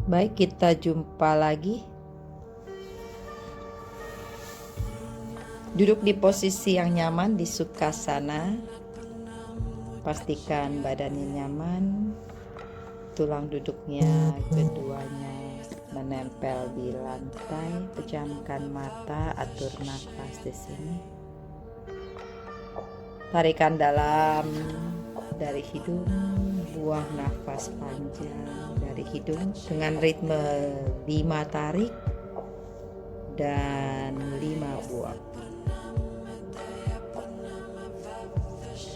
Baik, kita jumpa lagi. Duduk di posisi yang nyaman di Sukhasana. Pastikan badannya nyaman. Tulang duduknya keduanya menempel di lantai. Pejamkan mata, atur nafas di sini. Tarikan dalam dari hidung, buang nafas panjang dari hidung dengan ritme 5 tarik dan 5 buang.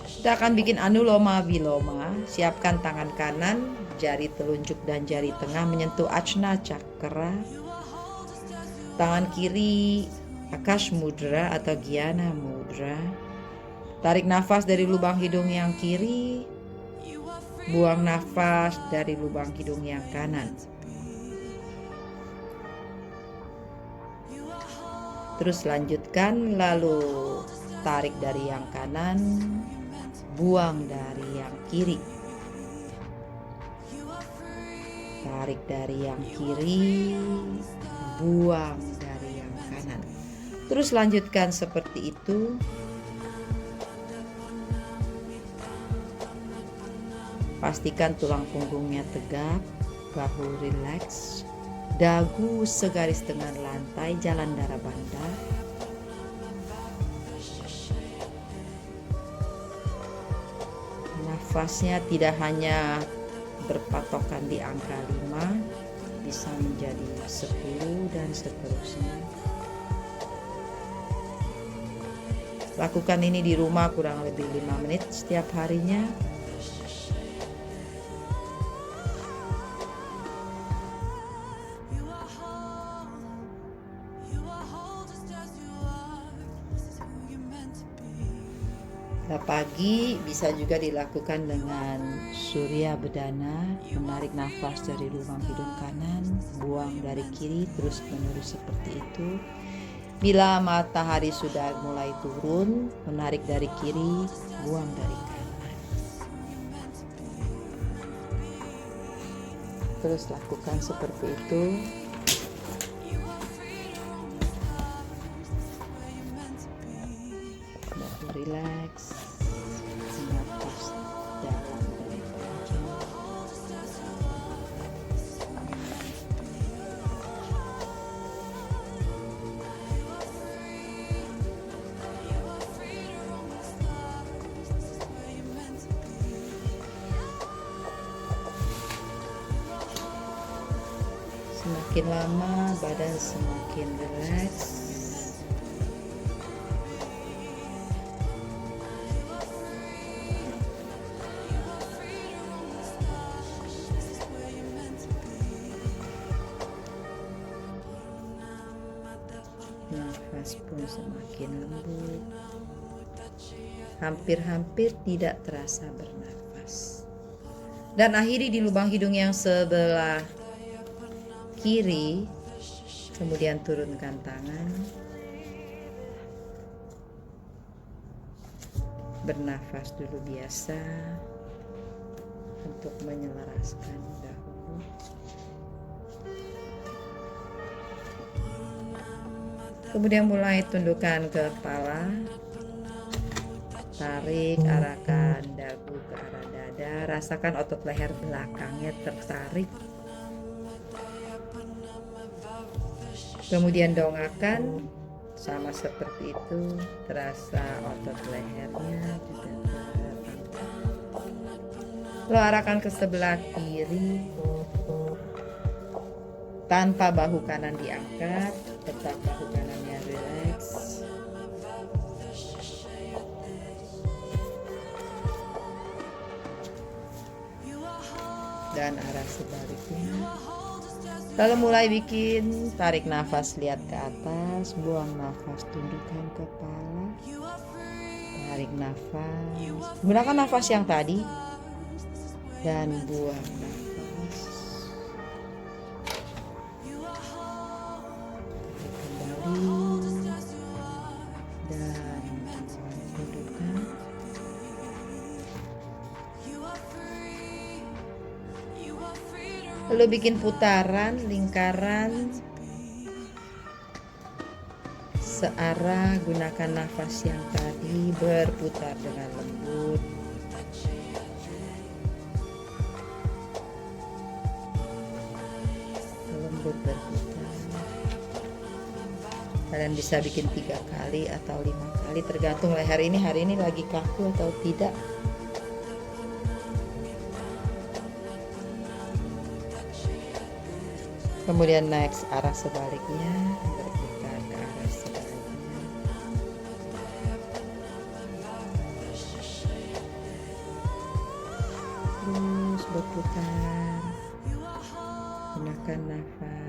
Kita akan bikin anuloma viloma. Siapkan tangan kanan, jari telunjuk dan jari tengah menyentuh Ajna Cakra. Tangan kiri Akash Mudra atau Gyana Mudra. Tarik nafas dari lubang hidung yang kiri. Buang nafas dari lubang hidung yang kanan. Terus lanjutkan, lalu tarik dari yang kanan, buang dari yang kiri. Tarik dari yang kiri, buang dari yang kanan. Terus lanjutkan seperti itu. Pastikan tulang punggungnya tegak, bahu rileks, dagu segaris dengan lantai, jalan darah bandar. Nafasnya tidak hanya berpatokan di angka 5, bisa menjadi 10 dan seterusnya. Lakukan ini di rumah kurang lebih 5 menit setiap harinya. Pagi bisa juga dilakukan dengan Surya Bedana, menarik nafas dari lubang hidung kanan, buang dari kiri, terus menerus seperti itu. Bila matahari sudah mulai turun, menarik dari kiri, buang dari kanan. Terus lakukan seperti itu. Relax, nafas dalam dan panjang. Semakin lama badan semakin relax. Nafas pun semakin lembut. Hampir-hampir tidak terasa bernafas. Dan akhiri di lubang hidung yang sebelah kiri. Kemudian turunkan tangan. Bernafas dulu biasa untuk menyelaraskan dahulu. Kemudian mulai tundukkan kepala, tarik, arahkan dagu ke arah dada, rasakan otot leher belakangnya tertarik. Kemudian dongakkan, sama seperti itu, terasa otot lehernya juga terangkat. Lalu arahkan ke sebelah kiri, tanpa bahu kanan diangkat, tetap bahu kanannya rileks. Dan arah sebaliknya. Lalu mulai bikin, tarik nafas, lihat ke atas, buang nafas, tundukkan kepala. Tarik nafas, gunakan nafas yang tadi, dan buang nafas. Tarik kembali, dan tundukkan. Lalu bikin putaran, lingkaran searah, gunakan nafas yang tadi, berputar dengan lembut. Lembut berputar. Kalian bisa bikin 3 kali atau 5 kali, tergantung leher ini hari ini lagi kaku atau tidak. Kemudian naik arah sebaliknya, berputar ke arah sebaliknya. Terus berputar, gunakan nafas.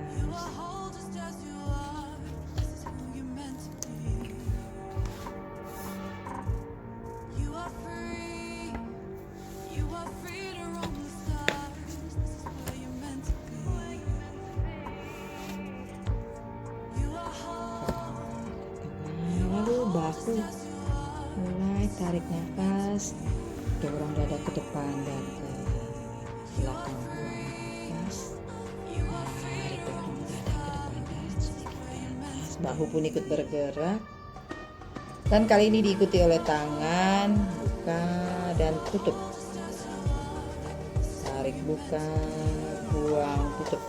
Bahu, mulai tarik nafas, dorong dada ke depan dan ke belakang, buang nafas, tarik dorong dada ke depan dan sedikit panas. Bahu pun ikut bergerak, dan kali ini diikuti oleh tangan, buka dan tutup, tarik, buka, buang, tutup.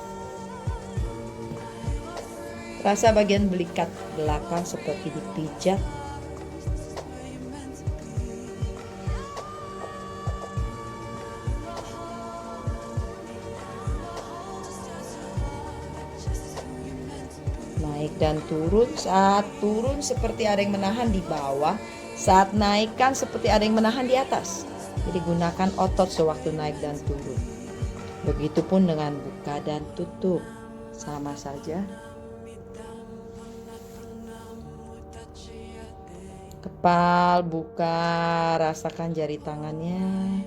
Rasa bagian belikat belakang seperti dipijat. Naik dan turun. Saat turun seperti ada yang menahan di bawah, saat naikkan seperti ada yang menahan di atas. Jadi gunakan otot sewaktu naik dan turun. Begitupun dengan buka dan tutup, sama saja. Kepal, buka, rasakan jari tangannya.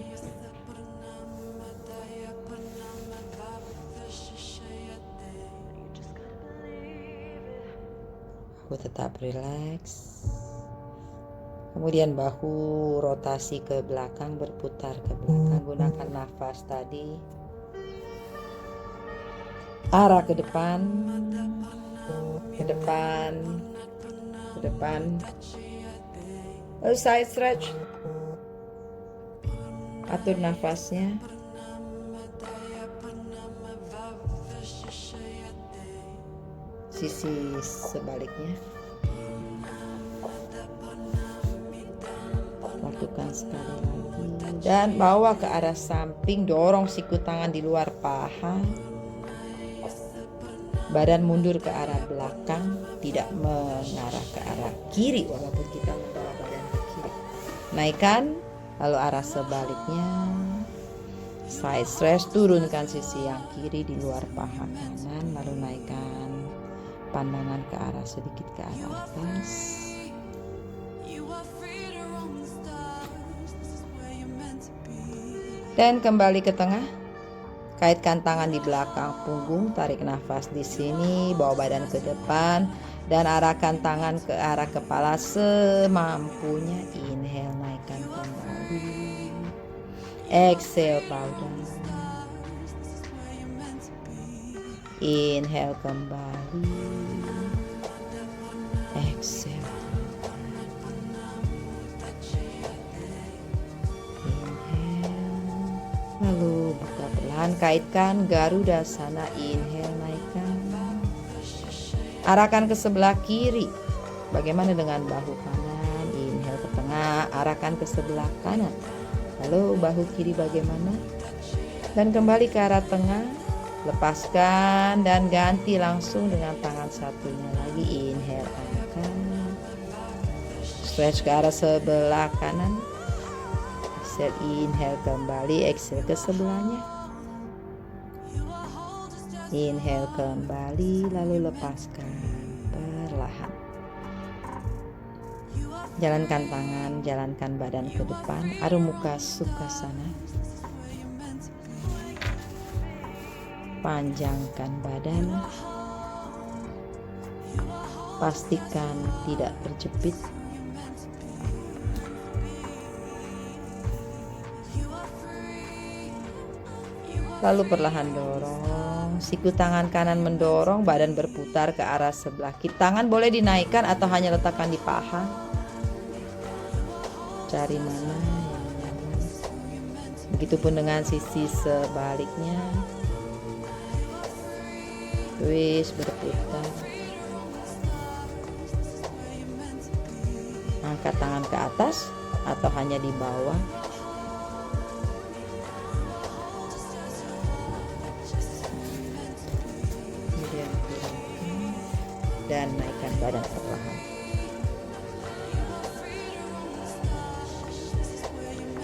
Bahu tetap rileks. Kemudian bahu rotasi ke belakang, berputar ke belakang. Gunakan nafas tadi. Arah ke depan, ke depan, ke depan. Lalu side stretch, atur nafasnya. Sisi sebaliknya, lakukan sekali lagi dan bawa ke arah samping, dorong siku tangan di luar paha, badan mundur ke arah belakang, tidak mengarah ke arah kiri walaupun kita membawa badan ke kiri. Naikkan, lalu arah sebaliknya, side stretch, turunkan sisi yang kiri di luar paha kanan, lalu naikkan pandangan ke arah sedikit ke arah atas. Dan kembali ke tengah. Kaitkan tangan di belakang punggung, tarik nafas di sini, bawa badan ke depan dan arahkan tangan ke arah kepala semampunya. Inhale, naikkan kembali. Exhale, bow down. Inhale kembali. Exhale. Lalu buka perlahan, kaitkan Garudasana. Inhale, naikkan. Arahkan ke sebelah kiri. Bagaimana dengan bahu kanan? Inhale ke tengah, arahkan ke sebelah kanan. Lalu bahu kiri bagaimana? Dan kembali ke arah tengah. Lepaskan dan ganti langsung dengan tangan satunya lagi. Inhale, angkat. Stretch ke arah sebelah kanan. Exhale, inhale kembali, exhale ke sebelahnya. Inhale kembali, lalu lepaskan perlahan. Jalankan tangan, jalankan badan ke depan. Adho Mukha Sukhasana. Panjangkan badan. Pastikan tidak terjepit. Lalu perlahan dorong. Siku tangan kanan mendorong, badan berputar ke arah sebelah kiri. Tangan boleh dinaikkan atau hanya letakkan di paha. Cari mana yang nyaman. Begitupun dengan sisi sebaliknya. Twist, berputar. Angkat tangan ke atas atau hanya di bawah. Kemudian turunkan dan naikkan badan perlahan.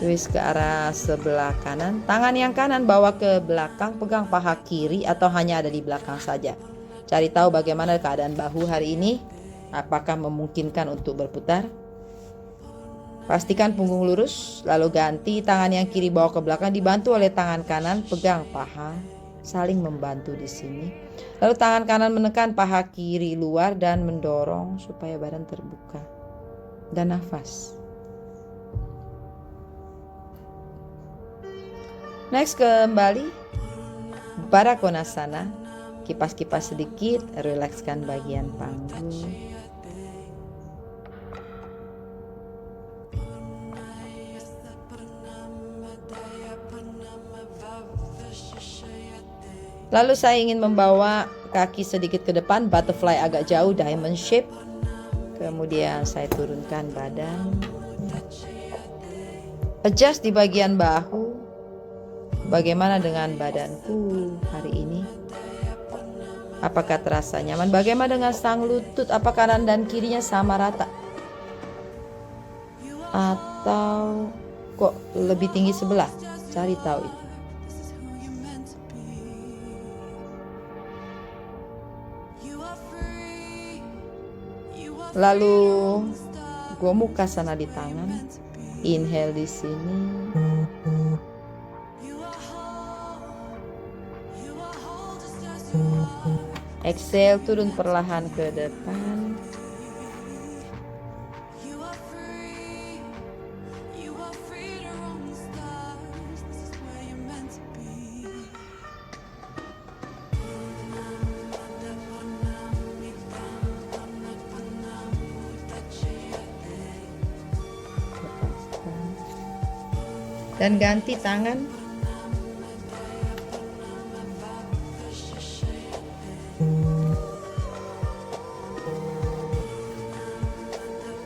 Twist ke arah sebelah kanan. Tangan yang kanan bawa ke belakang, pegang paha kiri atau hanya ada di belakang saja. Cari tahu bagaimana keadaan bahu hari ini. Apakah memungkinkan untuk berputar? Pastikan punggung lurus, lalu ganti tangan yang kiri bawa ke belakang dibantu oleh tangan kanan pegang paha, saling membantu di sini. Lalu tangan kanan menekan paha kiri luar dan mendorong supaya badan terbuka. Dan nafas. Next, kembali Barakonasana. Kipas-kipas sedikit, rilekskan bagian panggung. Lalu saya ingin membawa kaki sedikit ke depan, butterfly agak jauh, diamond shape. Kemudian saya turunkan badan. Adjust di bagian bahu. Bagaimana dengan badanku hari ini? Apakah terasa nyaman? Bagaimana dengan sang lutut? Apakah kanan dan kirinya sama rata? Atau kok lebih tinggi sebelah? Cari tahu itu. Lalu Gomukhasana di tangan. Inhale di sini. Exhale, turun perlahan ke depan. Dan ganti tangan.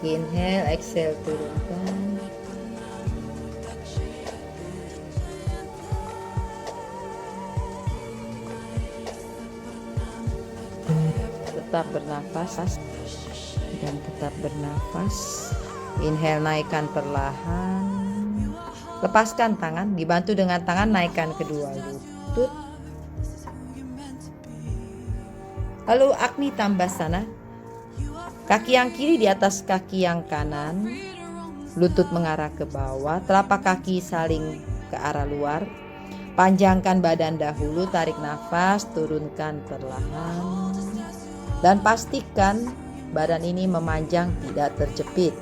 Inhale, exhale, turunkan. Tetap bernafas dan tetap bernafas. Inhale, naikkan perlahan. Lepaskan tangan, dibantu dengan tangan naikkan kedua lutut. Lalu Agni Tambasana. Kaki yang kiri di atas kaki yang kanan. Lutut mengarah ke bawah, telapak kaki saling ke arah luar. Panjangkan badan dahulu, tarik nafas, turunkan perlahan. Dan pastikan badan ini memanjang, tidak terjepit.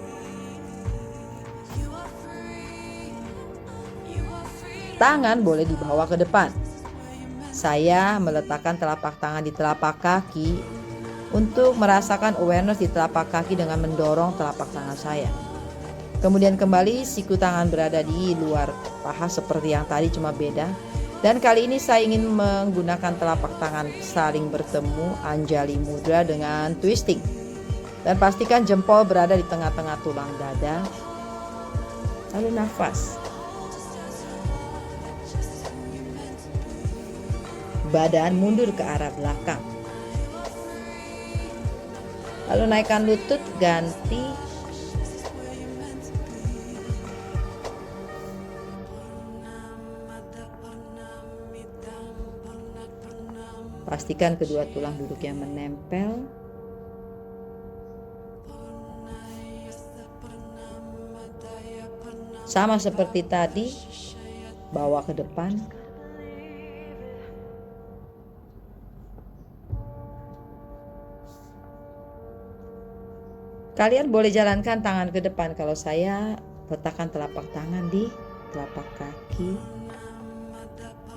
Tangan boleh dibawa ke depan. Saya meletakkan telapak tangan di telapak kaki untuk merasakan awareness di telapak kaki dengan mendorong telapak tangan saya. Kemudian kembali siku tangan berada di luar paha seperti yang tadi, cuma beda. Dan kali ini saya ingin menggunakan telapak tangan saling bertemu, Anjali Mudra dengan twisting. Dan pastikan jempol berada di tengah-tengah tulang dada. Lalu nafas. Badan mundur ke arah belakang. Lalu naikkan lutut, ganti. Pastikan kedua tulang duduknya menempel. Sama seperti tadi, bawa ke depan. Kalian boleh jalankan tangan ke depan. Kalau saya letakkan telapak tangan di telapak kaki.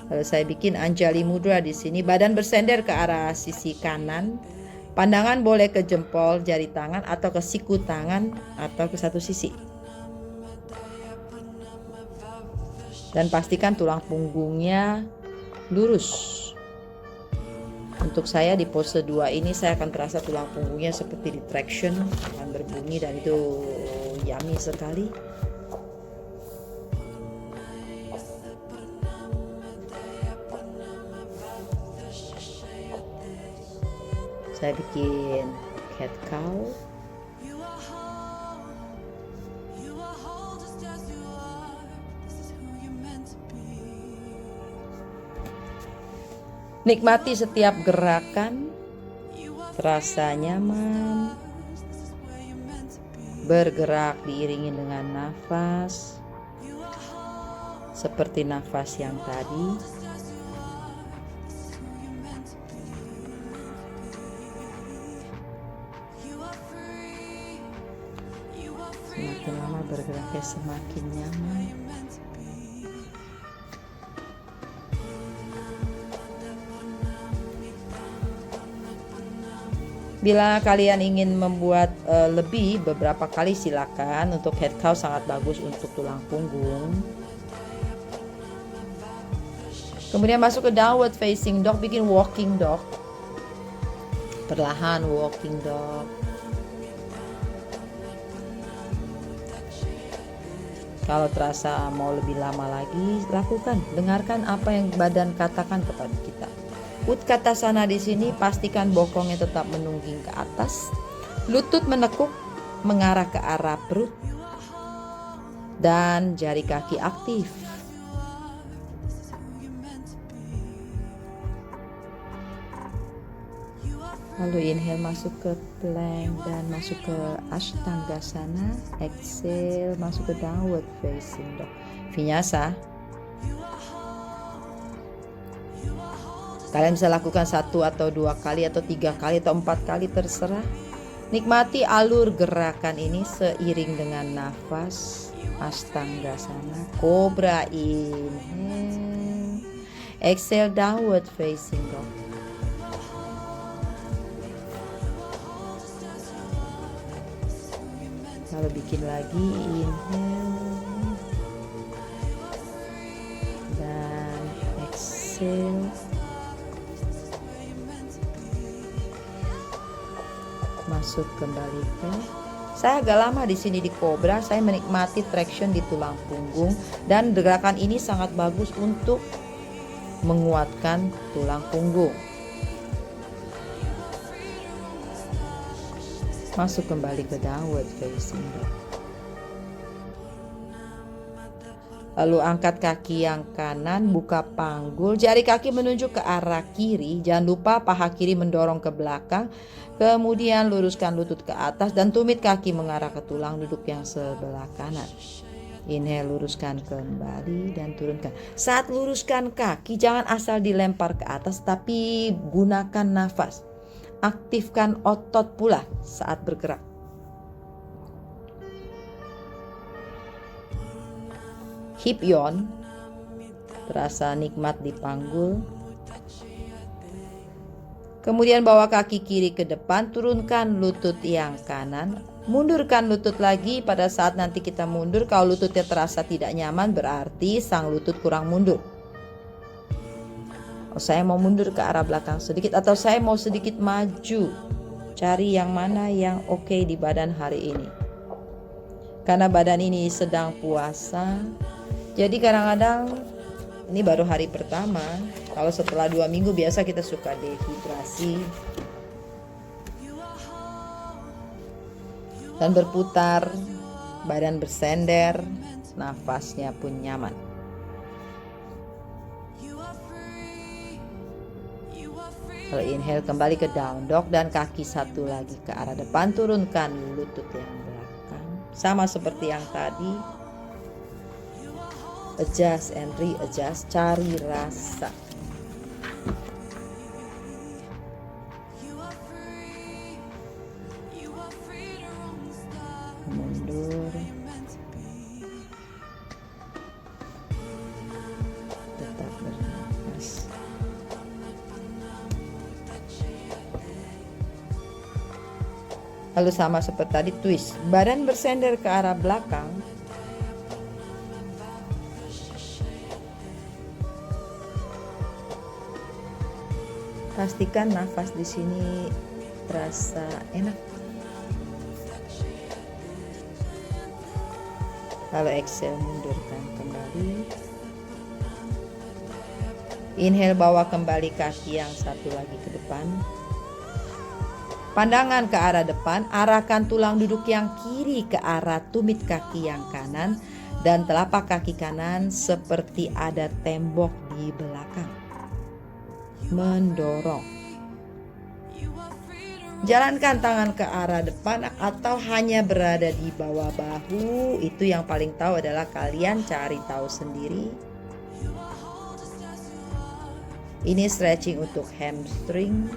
Lalu saya bikin Anjali Mudra di sini. Badan bersender ke arah sisi kanan. Pandangan boleh ke jempol jari tangan atau ke siku tangan atau ke satu sisi. Dan pastikan tulang punggungnya lurus. Untuk saya di pose 2 ini saya akan terasa tulang punggungnya seperti di traction, akan berbunyi dan itu yummy sekali. Saya bikin cat cow. Nikmati setiap gerakan, terasa nyaman, bergerak diiringi dengan nafas, seperti nafas yang tadi. Semakin lama bergeraknya semakin nyaman. Bila kalian ingin membuat lebih beberapa kali silakan. Untuk head cow sangat bagus untuk tulang punggung. Kemudian masuk ke downward facing dog, bikin walking dog. Perlahan walking dog. Kalau terasa mau lebih lama lagi, lakukan. Dengarkan apa yang badan katakan kepada kita. Utkatasana di sini pastikan bokongnya tetap menungging ke atas, lutut menekuk mengarah ke arah perut, dan jari kaki aktif. Lalu inhale masuk ke plank dan masuk ke Ashtangasana. Exhale masuk ke downward facing dog. Vinyasa. Kalian bisa lakukan 1 atau 2 kali atau 3 kali atau 4 kali terserah. Nikmati alur gerakan ini seiring dengan nafas. Ashtangasana. Cobra inhale. Exhale downward facing dog. Lalu bikin lagi inhale dan exhale. Masuk kembali ke. Saya agak lama di sini di Cobra. Saya menikmati traction di tulang punggung dan gerakan ini sangat bagus untuk menguatkan tulang punggung. Masuk kembali ke downward facing dog. Lalu angkat kaki yang kanan, buka panggul, jari kaki menunjuk ke arah kiri. Jangan lupa paha kiri mendorong ke belakang. Kemudian luruskan lutut ke atas dan tumit kaki mengarah ke tulang duduk yang sebelah kanan. Inhale, luruskan kembali dan turunkan. Saat luruskan kaki, jangan asal dilempar ke atas, tapi gunakan nafas. Aktifkan otot pula saat bergerak. Hip yawn, terasa nikmat di panggul. Kemudian bawa kaki kiri ke depan, turunkan lutut yang kanan. Mundurkan lutut lagi. Pada saat nanti kita mundur, kalau lututnya terasa tidak nyaman, berarti sang lutut kurang mundur. Oh, saya mau mundur ke arah belakang sedikit atau saya mau sedikit maju. Cari yang mana yang oke di badan hari ini. Karena badan ini sedang puasa. Jadi kadang-kadang ini baru hari pertama. Kalau setelah 2 minggu biasa kita suka dehidrasi. Dan berputar, badan bersender, nafasnya pun nyaman. Kalau inhale kembali ke down dog dan kaki satu lagi ke arah depan, turunkan lutut yang belakang. Sama seperti yang tadi. Adjust and readjust, cari rasa. Mundur. Tetap bernafas. Lalu sama seperti tadi, twist. Badan bersender ke arah belakang. Pastikan nafas di sini terasa enak. Lalu exhale, mundurkan kembali. Inhale, bawa kembali kaki yang satu lagi ke depan. Pandangan ke arah depan, arahkan tulang duduk yang kiri ke arah tumit kaki yang kanan dan telapak kaki kanan seperti ada tembok di belakang. Mendorong. Jalankan tangan ke arah depan atau hanya berada di bawah bahu, itu yang paling tahu adalah kalian, cari tahu sendiri. Ini stretching untuk hamstring.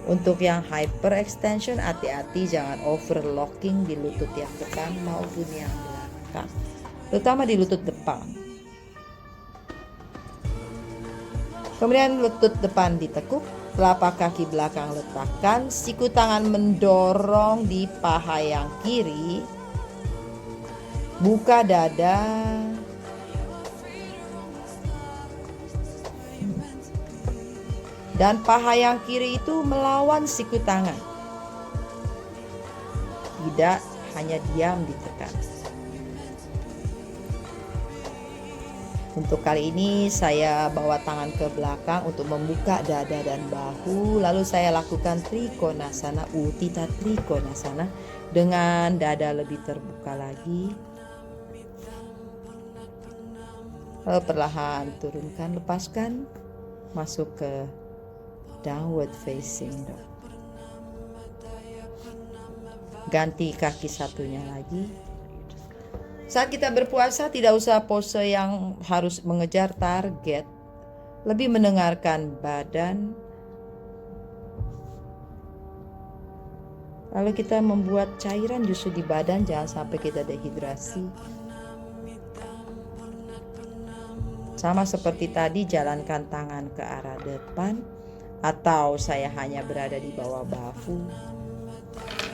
Untuk yang hyper extension, hati-hati jangan overlocking di lutut yang depan maupun yang belakang, terutama di lutut depan. Kemudian lutut depan ditekuk, telapak kaki belakang letakkan, siku tangan mendorong di paha yang kiri, buka dada, dan paha yang kiri itu melawan siku tangan. Tidak hanya diam ditekan. Untuk kali ini saya bawa tangan ke belakang untuk membuka dada dan bahu. Lalu saya lakukan Trikonasana, Utthita Trikonasana, dengan dada lebih terbuka lagi. Lalu perlahan turunkan, lepaskan, masuk ke downward facing dog. Ganti kaki satunya lagi. Saat kita berpuasa tidak usah pose yang harus mengejar target, lebih mendengarkan badan. Lalu kita membuat cairan justru di badan, jangan sampai kita dehidrasi. Sama seperti tadi, jalankan tangan ke arah depan, atau saya hanya berada di bawah bahu.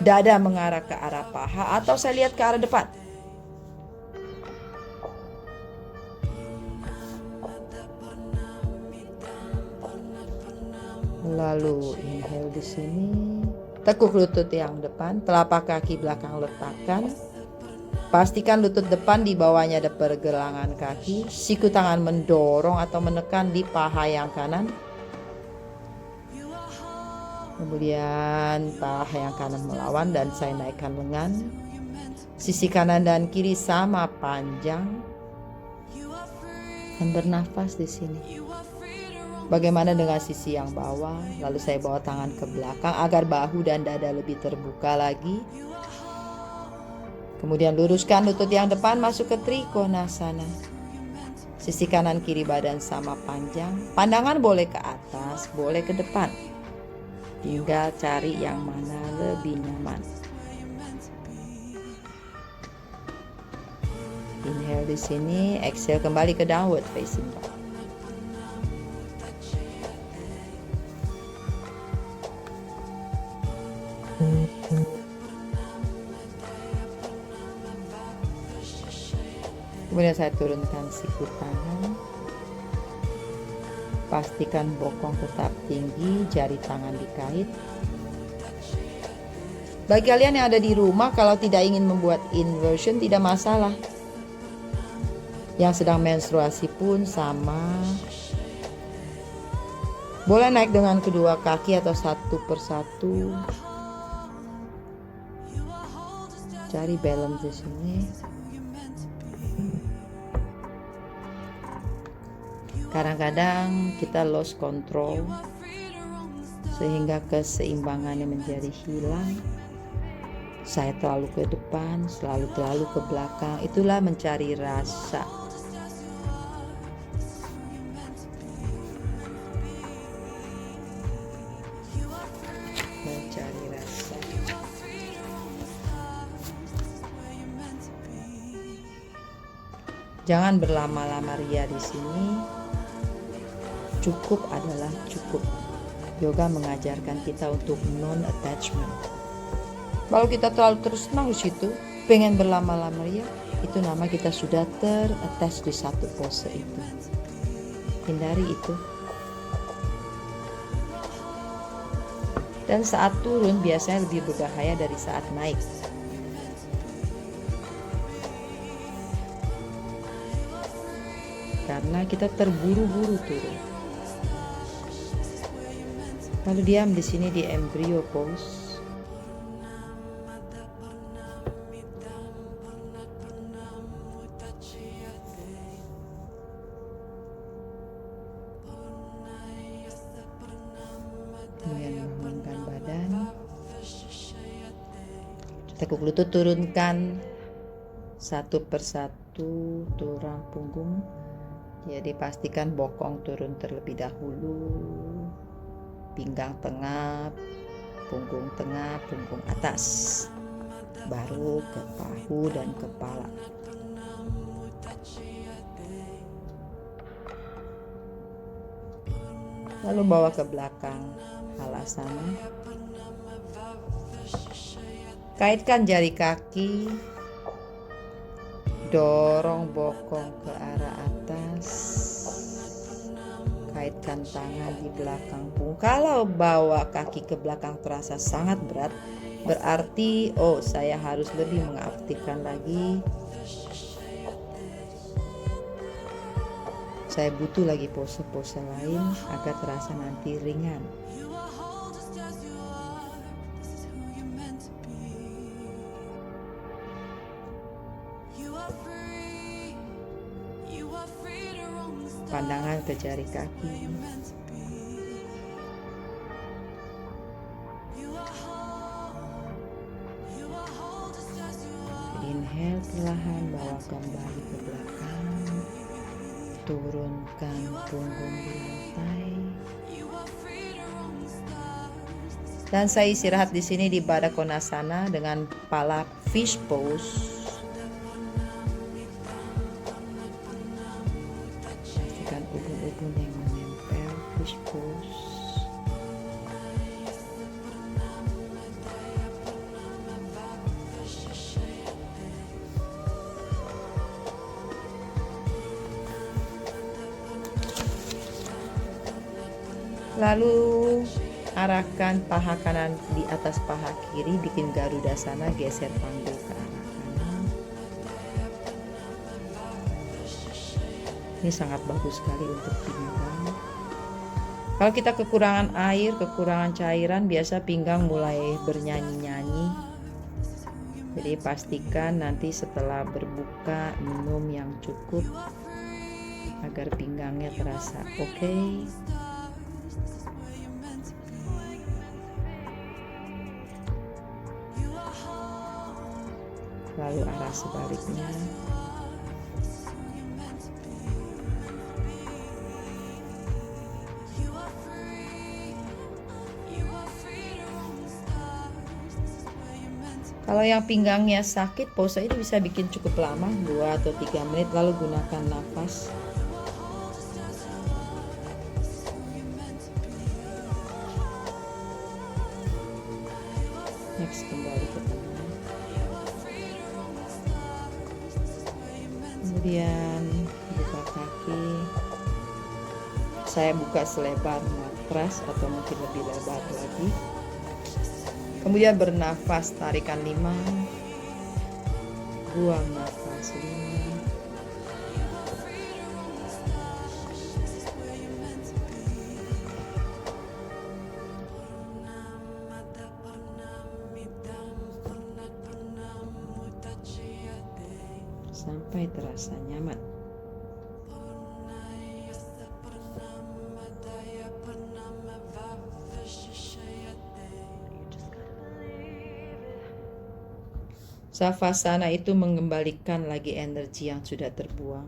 Dada mengarah ke arah paha, atau saya lihat ke arah depan. Lalu inhale di sini. Tekuk lutut yang depan, telapak kaki belakang letakkan. Pastikan lutut depan, di bawahnya ada pergelangan kaki. Siku tangan mendorong atau menekan di paha yang kanan. Kemudian paha yang kanan melawan dan saya naikkan lengan. Sisi kanan dan kiri sama panjang. Dan bernafas di sini. Bagaimana dengan sisi yang bawah? Lalu saya bawa tangan ke belakang agar bahu dan dada lebih terbuka lagi. Kemudian luruskan lutut yang depan, masuk ke Trikonasana. Sisi kanan kiri badan sama panjang. Pandangan boleh ke atas, boleh ke depan. Tinggal cari yang mana lebih nyaman. Inhale di sini, exhale kembali ke downward facing dog. Kemudian saya turunkan siku tangan. Pastikan bokong tetap tinggi, jari tangan dikait. Bagi kalian yang ada di rumah, kalau tidak ingin membuat inversion tidak masalah. Yang sedang menstruasi pun sama. Boleh naik dengan kedua kaki atau satu persatu. Cari balance di sini. Kadang-kadang kita lost control sehingga keseimbangannya menjadi hilang. Saya terlalu ke depan, terlalu ke belakang. Itulah mencari rasa. Mencari rasa. Jangan berlama-lama ria di sini. Cukup adalah cukup. Yoga mengajarkan kita untuk non-attachment. Kalau kita terlalu terus senang di situ, pengen berlama-lama ya, itu nama kita sudah ter-attach di satu pose itu. Hindari itu. Dan saat turun biasanya lebih berbahaya dari saat naik. Karena kita terburu-buru turun. Lalu diam di sini di embryo pose. Kemudian bangunkan badan. Tekuk lutut turunkan satu persatu tulang punggung. Jadi pastikan bokong turun terlebih dahulu, pinggang tengah, punggung atas, baru ke bahu dan kepala. Lalu bawa ke belakang halasana. Kaitkan jari kaki, dorong bokong ke arah atas, kaitkan tangan di belakang punggung. Kalau bawa kaki ke belakang terasa sangat berat, berarti saya harus lebih mengaktifkan lagi, saya butuh lagi pose-pose lain agar terasa nanti ringan. Pandangan ke jari kaki. Inhale perlahan, bawa kembali ke belakang. Turunkan punggung di lantai. Dan saya istirahat di sini di Baddha Konasana dengan kepala fish pose. Pastikan ubun-ubun yang menempel, fish pose. Lalu arahkan paha kanan di atas paha kiri, bikin Garudasana, geser panggul ke arah kanan. Ini sangat bagus sekali untuk pinggang. Kalau kita kekurangan air, kekurangan cairan, biasa pinggang mulai bernyanyi-nyanyi. Jadi pastikan nanti setelah berbuka minum yang cukup agar pinggangnya terasa oke. Lalu arah sebaliknya. Kalau yang pinggangnya sakit, pose ini bisa bikin cukup lama, 2 atau 3 menit, lalu gunakan nafas. Next, kembali ke tengah. Kemudian buka kaki. Saya buka selebar matras atau mungkin lebih lebar lagi. Kemudian bernafas, tarikan 5, buang nafas 5. Sampai terasa nyaman. Savasana itu mengembalikan lagi energi yang sudah terbuang.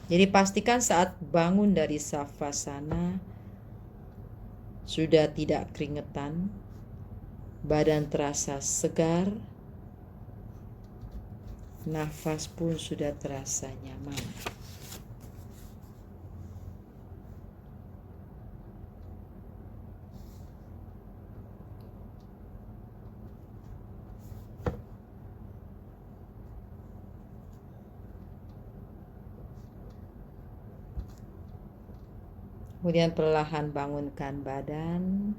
Jadi pastikan saat bangun dari Savasana sudah tidak keringetan, badan terasa segar, nafas pun sudah terasa nyaman. Kemudian perlahan bangunkan badan.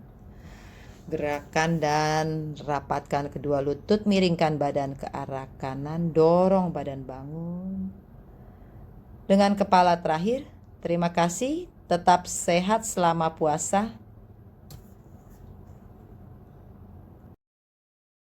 Gerakan dan rapatkan kedua lutut, miringkan badan ke arah kanan, dorong badan bangun. Dengan kepala terakhir, terima kasih, tetap sehat selama puasa.